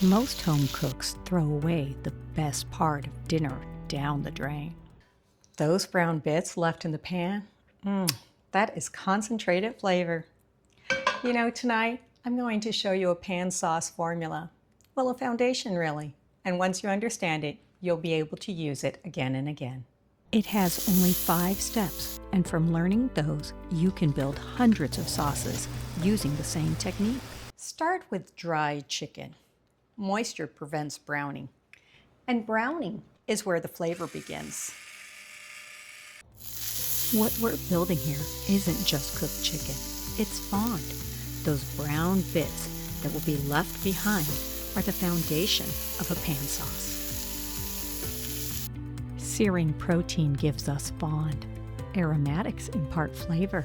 Most home cooks throw away the best part of dinner down the drain. Those brown bits left in the pan, that is concentrated flavor. You know, tonight I'm going to show you a pan sauce formula. Well, a foundation really. And once you understand it, you'll be able to use it again and again. It has only 5 steps, and from learning those, you can build hundreds of sauces using the same technique. Start with dried chicken. Moisture prevents browning, and browning is where the flavor begins. What we're building here isn't just cooked chicken, it's fond. Those brown bits that will be left behind are the foundation of a pan sauce. Searing protein gives us fond. Aromatics impart flavor.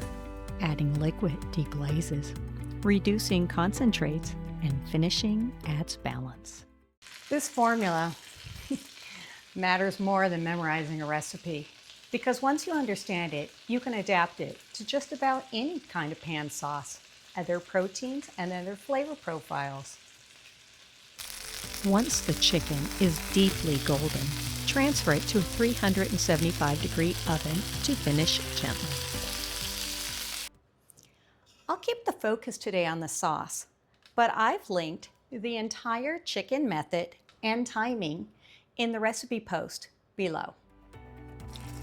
Adding liquid deglazes. Reducing concentrates, and finishing adds balance. This formula matters more than memorizing a recipe, because once you understand it, you can adapt it to just about any kind of pan sauce, add their proteins and then their flavor profiles. Once the chicken is deeply golden, transfer it to a 375-degree oven to finish gently. I'll keep the focus today on the sauce, but I've linked the entire chicken method and timing in the recipe post below.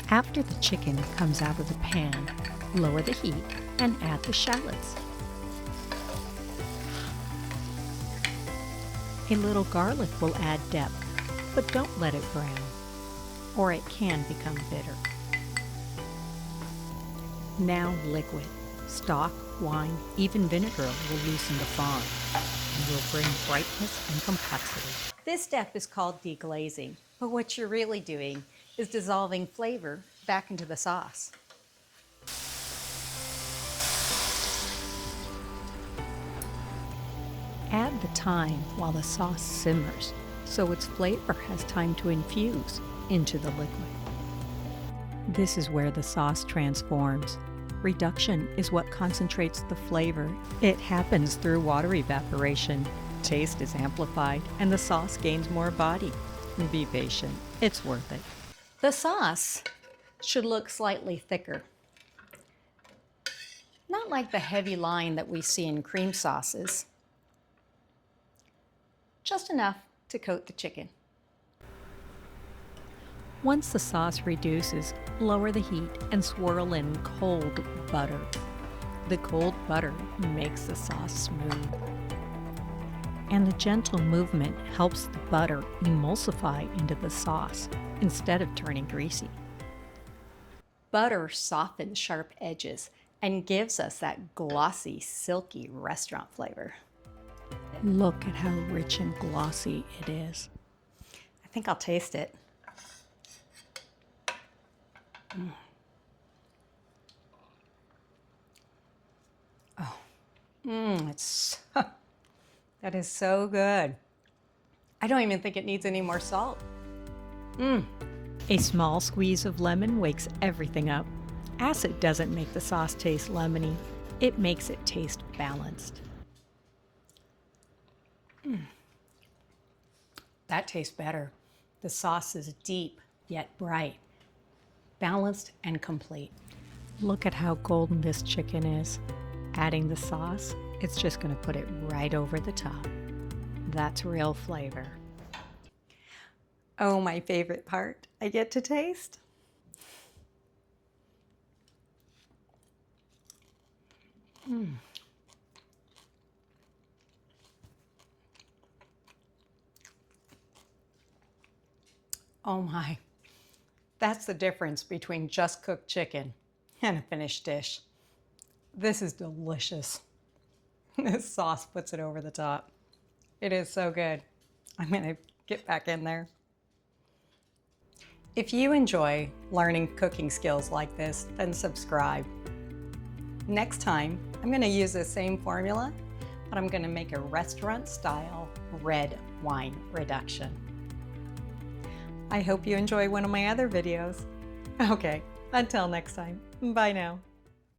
After the chicken comes out of the pan, lower the heat and add the shallots. A little garlic will add depth, but don't let it brown, or it can become bitter. Now liquid. Stock, wine, even vinegar will loosen the fond and will bring brightness and complexity. This step is called deglazing, but what you're really doing is dissolving flavor back into the sauce. Add the thyme while the sauce simmers, so its flavor has time to infuse into the liquid. This is where the sauce transforms. Reduction is what concentrates the flavor. It happens through water evaporation. Taste is amplified, and the sauce gains more body. Be patient, it's worth it. The sauce should look slightly thicker. Not like the heavy line that we see in cream sauces. Just enough to coat the chicken. Once the sauce reduces, lower the heat and swirl in cold butter. The cold butter makes the sauce smooth. And the gentle movement helps the butter emulsify into the sauce instead of turning greasy. Butter softens sharp edges and gives us that glossy, silky restaurant flavor. Look at how rich and glossy it is. I think I'll taste it. That is so good. I don't even think it needs any more salt. A small squeeze of lemon wakes everything up. Acid doesn't make the sauce taste lemony. It makes it taste balanced. That tastes better. The sauce is deep yet bright, balanced and complete. Look at how golden this chicken is. Adding the sauce, it's just going to put it right over the top. That's real flavor. Oh, my favorite part, I get to taste. Oh my, that's the difference between just cooked chicken and a finished dish. This is delicious. This sauce puts it over the top. It is so good. I'm gonna get back in there. If you enjoy learning cooking skills like this, then subscribe. Next time, I'm gonna use the same formula, but I'm gonna make a restaurant-style red wine reduction. I hope you enjoy one of my other videos. Okay, until next time, bye now.